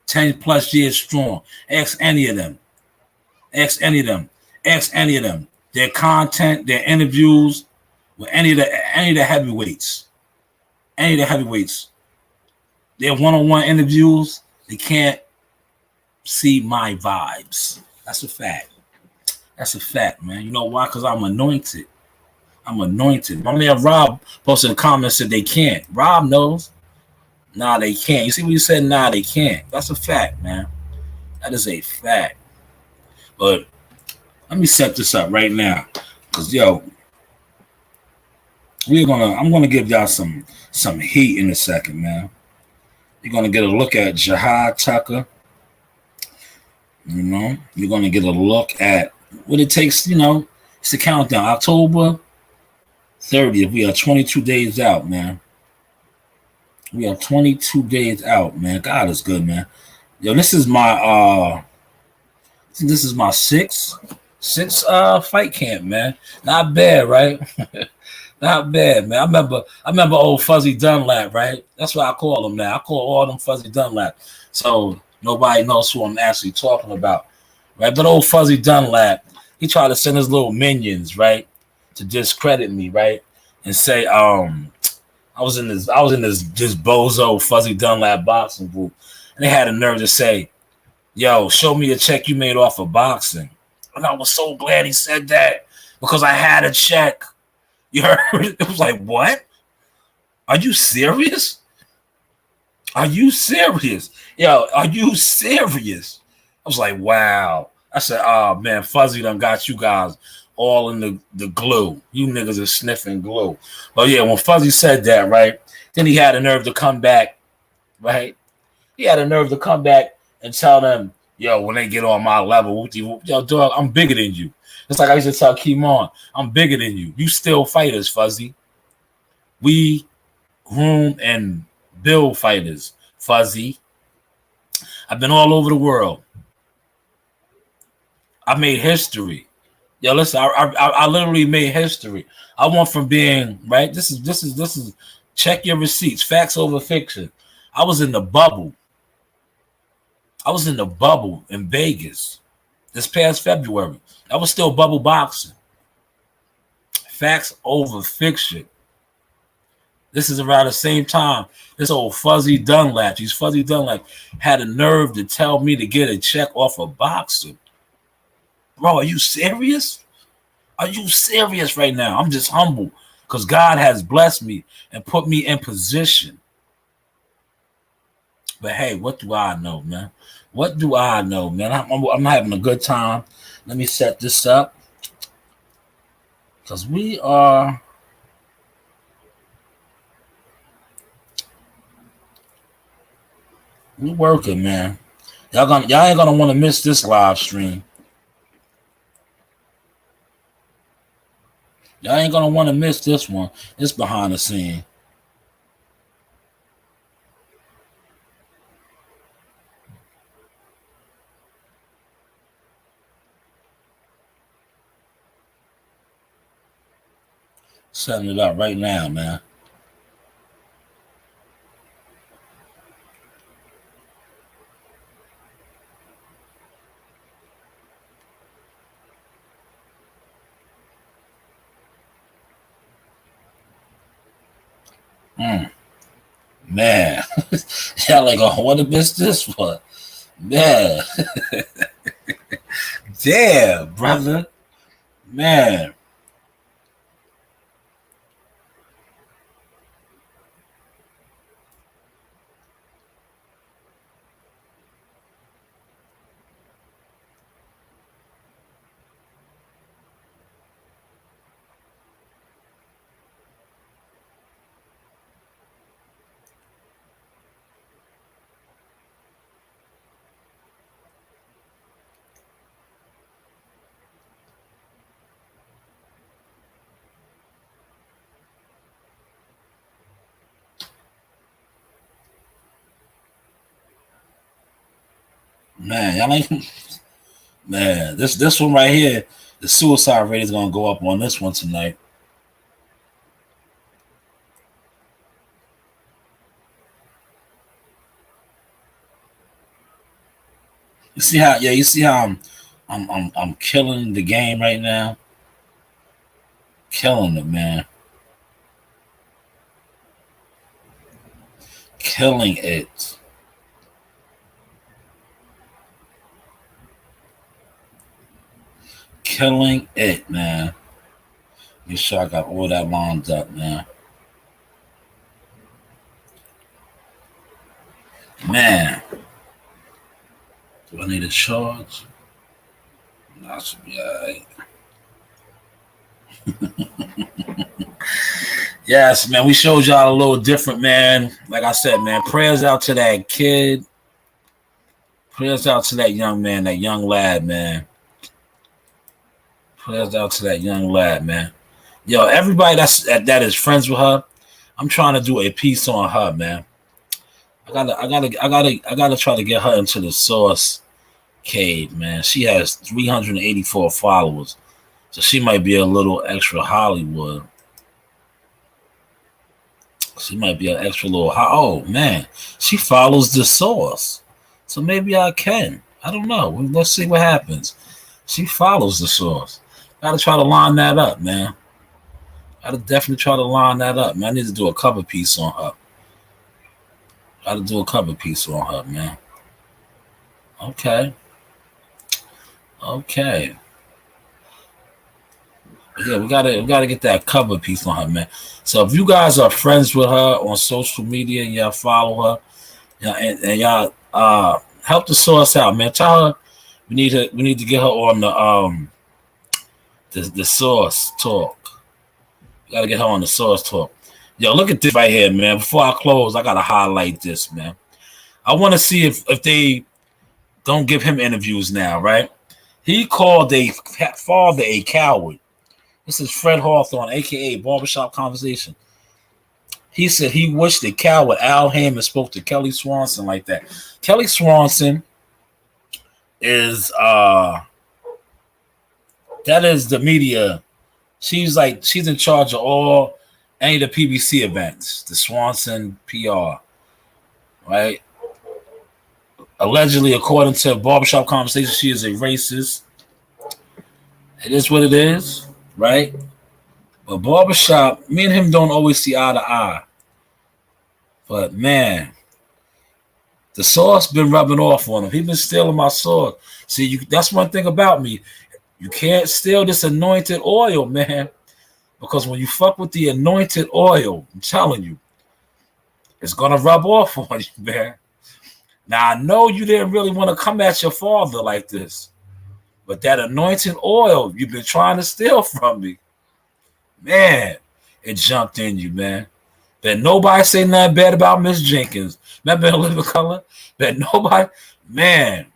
10 plus years strong. Ask any of them. Ask any of them. Ask any of them. Their content, their interviews with any of the heavyweights. Any of the heavyweights. Their one-on-one interviews, they can't see my vibes. That's a fact. That's a fact, man. You know why? Because I'm anointed. I'm anointed. My man Rob posted a comment, said they can't. Rob knows. Nah, they can't. You see what you said? Nah, they can't. That's a fact, man. That is a fact. But let me set this up right now. Because, yo, I'm gonna give y'all some heat in a second, man. You're gonna get a look at Jihad Tucker You're gonna get a look at what it takes. It's the countdown. October 30th. We are 22 days out, man. We are 22 days out, man. God is good, man. Yo, this is my I think this is my sixth fight camp, man. Not bad, right? Not bad, man. I remember old Fuzzy Dunlap, right? That's what I call him now. I call all them Fuzzy Dunlap. So nobody knows who I'm actually talking about. Right? But old Fuzzy Dunlap, he tried to send his little minions, right? To discredit me, right? And say, I was in this bozo Fuzzy Dunlap boxing group. And they had a nerve to say, yo, show me a check you made off of boxing. And I was so glad he said that because I had a check. You heard? It was like, what? Are you serious? Are you serious? Yo, are you serious? I was like, wow. I said, oh, man, Fuzzy done got you guys all in the glue. You niggas are sniffing glue. But yeah, when Fuzzy said that, right, then he had a nerve to come back, right? He had a nerve to come back and tell them, yo, when they get on my level, yo, dog, I'm bigger than you. It's like I used to tell Keemon, I'm bigger than you. You still fighters, Fuzzy. We groom and build fighters, Fuzzy. I've been all over the world. I made history. Yo, listen, I literally made history. I went from being, right, this is check your receipts, facts over fiction. I was in the bubble. I was in the bubble in Vegas this past February. I was still bubble boxing. Facts over fiction. This is around the same time this old Fuzzy Dunlap, these Fuzzy Dunlap had a nerve to tell me to get a check off of boxing. Bro, are you serious? Are you serious right now? I'm just humble because God has blessed me and put me in position. But hey, what do I know, man? What do I know, man? I'm having a good time. Let me set this up because we're working, man. Y'all ain't gonna want to miss this live stream. Y'all ain't gonna want to miss this one. It's behind the scene. Setting it up right now, man. Man, y'all like, oh, what a miss this one. Man. Damn, brother. Man. Man, y'all ain't. Man, this one right here, the suicide rate is gonna go up on this one tonight. You see how? Yeah, you see how I'm killing the game right now. Killing it, man. Killing it. Killing it, man. Make sure I got all that lined up, man. Man. Do I need a charge? That should be alright. Yes, man. We showed y'all a little different, man. Like I said, man, prayers out to that kid. Prayers out to that young man, that young lad, man. Prayers out to that young lad, man. Yo, everybody that is friends with her, I'm trying to do a piece on her, man. I gotta try to get her into the Source cave, man. She has 384 followers, so she might be a little extra Hollywood. She might be an extra little. Oh man, she follows the Source, so maybe I can. I don't know. Let's see what happens. She follows the Source. Gotta try to line that up, man. Gotta definitely try to line that up, man. I need to do a cover piece on her. Gotta do a cover piece on her, man. Okay. Yeah, we gotta get that cover piece on her, man. So if you guys are friends with her on social media and y'all follow her, and y'all help the Source out, man. Tell her we need to get her on the Source talk. We gotta get her on the Source talk. Yo, look at this right here, man. Before I close, I gotta highlight this, man. I want to see if they don't give him interviews now, right? He called a father a coward. This is Fred Hawthorne, a.k.a. Barbershop Conversation. He said he wished the coward Al Haymon spoke to Kelly Swanson like that. Kelly Swanson is that is the media. She's in charge of any of the PBC events, the Swanson PR, right? Allegedly, according to Barbershop Conversation, she is a racist. It is what it is, right? But Barbershop, me and him don't always see eye to eye. But man, the Source been rubbing off on him. He been stealing my sword. See, that's one thing about me. You can't steal this anointed oil, man. Because when you fuck with the anointed oil, I'm telling you, it's gonna rub off on you, man. Now I know you didn't really want to come at your father like this, but that anointed oil you've been trying to steal from me, man, it jumped in you, man. That nobody say nothing bad about Miss Jenkins. Remember in Living Color? That nobody, man.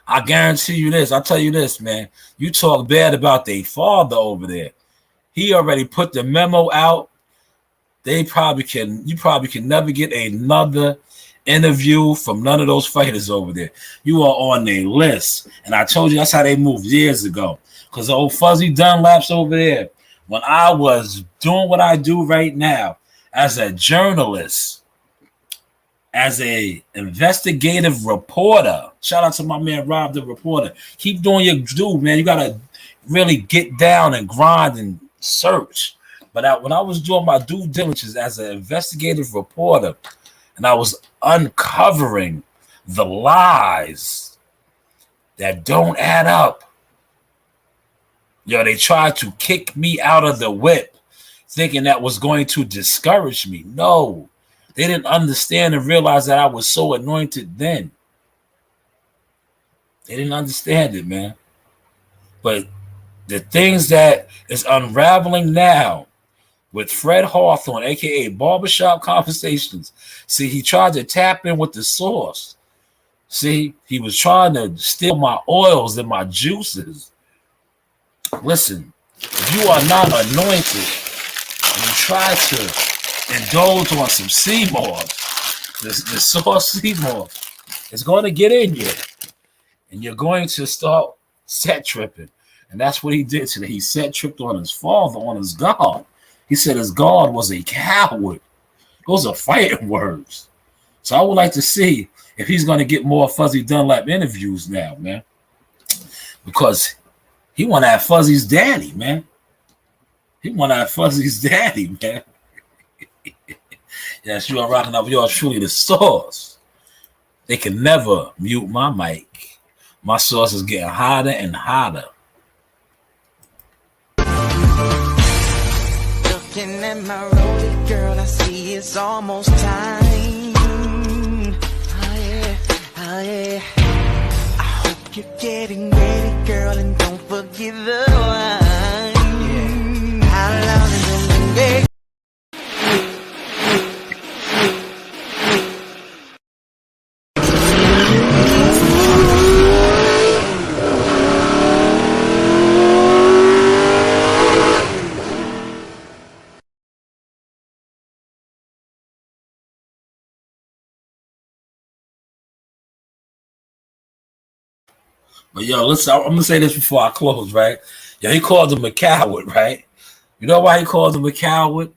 I guarantee you this. I tell you this, man. You talk bad about their father over there. He already put the memo out. You probably can never get another interview from none of those fighters over there. You are on their list. And I told you that's how they moved years ago. Because the old Fuzzy Dunlap's over there. When I was doing what I do right now as a journalist, as a investigative reporter, shout out to my man Rob the reporter. Keep doing your due, man. You got to really get down and grind and search. But when I was doing my due diligence as an investigative reporter, and I was uncovering the lies that don't add up, they tried to kick me out of the whip, thinking that was going to discourage me. No, they didn't understand and realize that I was so anointed then. They didn't understand it, man. But the things that is unraveling now with Fred Hawthorne, a.k.a. Barbershop Conversations. See, he tried to tap in with the Source. See, he was trying to steal my oils and my juices. Listen, if you are not anointed and you try to indulge on some sea moss, the Source sea moss, it's going to get in you. And you're going to start set tripping. And that's what he did today. He set tripped on his father, on his God. He said his God was a coward. Those are fighting words. So I would like to see if he's going to get more Fuzzy Dunlap interviews now, man. Because he want to have Fuzzy's daddy, man. He want to have Fuzzy's daddy, man. Yes, you are rocking up. You are truly the Source. They can never mute my mic. My Source is getting hotter and hotter. Looking at my road, girl, I see it's almost time. Oh yeah, oh yeah. I hope you're getting ready, girl, and don't forget the wine. How long is it gonna take? But yo, listen, I'm gonna say this before I close, right? Yo, he called him a coward, right? You know why he called him a coward?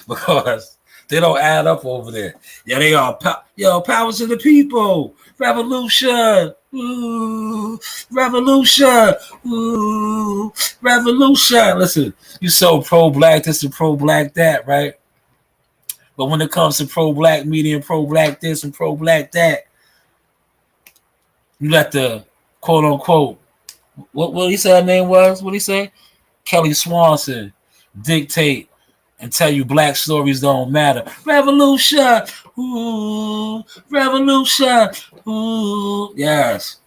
Because they don't add up over there. Yeah, they are. Power to the people. Revolution. Ooh, revolution. Ooh, revolution. Listen, you so pro-black this and pro-black that, right? But when it comes to pro-black media and pro-black this and pro-black that, you let the quote-unquote, what he said her name was? What he say? Kelly Swanson dictate and tell you black stories don't matter. Revolution. Ooh, revolution. Ooh. Yes.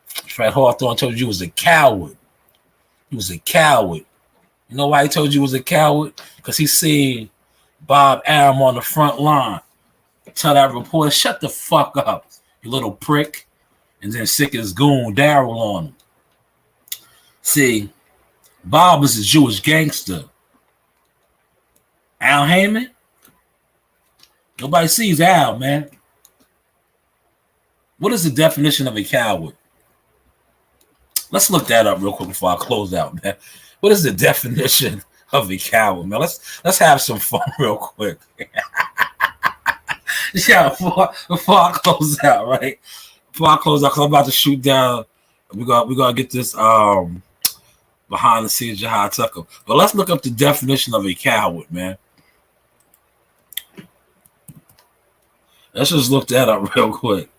Fred Hawthorne told you was a coward. He was a coward. You know why he told you was a coward? Because he seen Bob Arum on the front line. Tell that reporter, shut the fuck up, you little prick. And then sick his goon Daryl on him. See, Bob is a Jewish gangster. Al Heyman? Nobody sees Al, man. What is the definition of a coward? Let's look that up real quick before I close out, man. What is the definition of a coward, man? Let's have some fun real quick. Yeah, before I close out, right? Before I close out, because I'm about to shoot down. We gotta get this behind the scenes Jahai Tucker. But let's look up the definition of a coward, man. Let's just look that up real quick.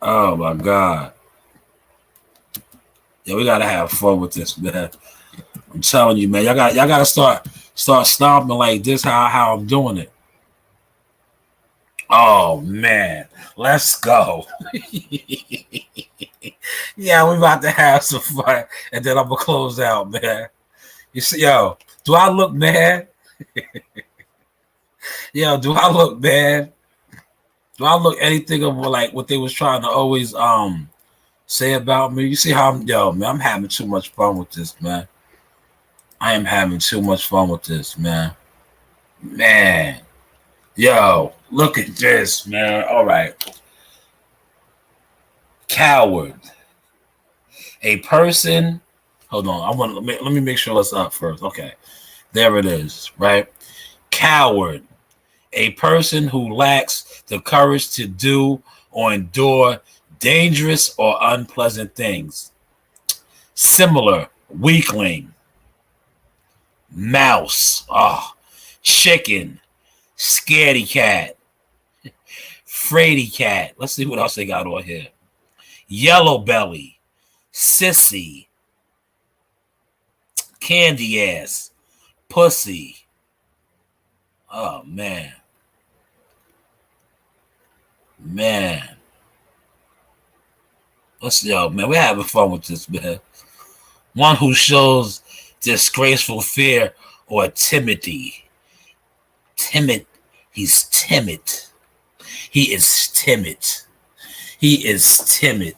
Oh my God. Yeah, we gotta have fun with this, man. I'm telling you, man. Y'all gotta start stomping like this, how I'm doing it. Oh man, let's go. Yeah, we about to have some fun, and then I'm gonna close out, man. You see, yo, do I look mad? Yo, do I look bad? Do I look anything of like what they was trying to always say about me? You see how I'm having too much fun with this, man. I am having too much fun with this, man. Man. Yo, look at this, man. All right. Coward. A person. Hold on. Let me make sure it's up first. Okay. There it is, right? Coward. A person who lacks the courage to do or endure dangerous or unpleasant things. Similar. Weakling. Mouse. Chicken. Scaredy cat. Fraidy cat. Let's see what else they got on here. Yellow belly. Sissy. Candy ass. Pussy. Oh man. Man. Man, we're having fun with this, man. One who shows disgraceful fear or timidity. Timid. He's timid. He is timid. He is timid.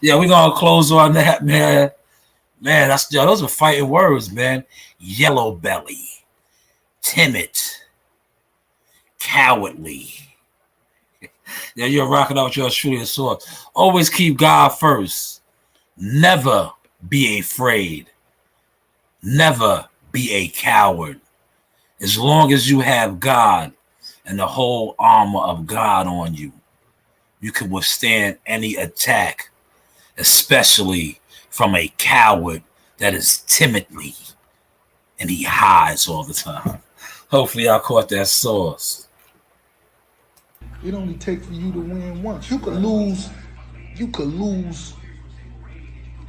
Yeah, we're gonna close on that, man. Man, those are fighting words, man. Yellow belly. Timid. Cowardly. Yeah, you're rocking out with your shooting sword. Always keep God first. Never be afraid. Never be a coward. As long as you have God and the whole armor of God on you, you can withstand any attack, especially from a coward that is timidly and he hides all the time. Hopefully y'all caught that sauce. It only takes for you to win once. You could lose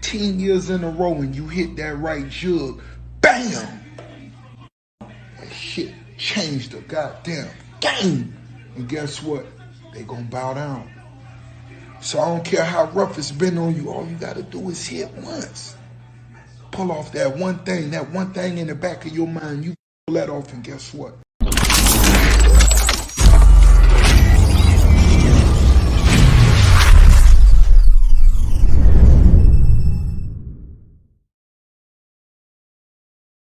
10 years in a row and you hit that right jug. Bam! That shit changed the goddamn game. And guess what? They gonna bow down. So I don't care how rough it's been on you. All you gotta do is hit once. Pull off that one thing in the back of your mind. You pull that off and guess what?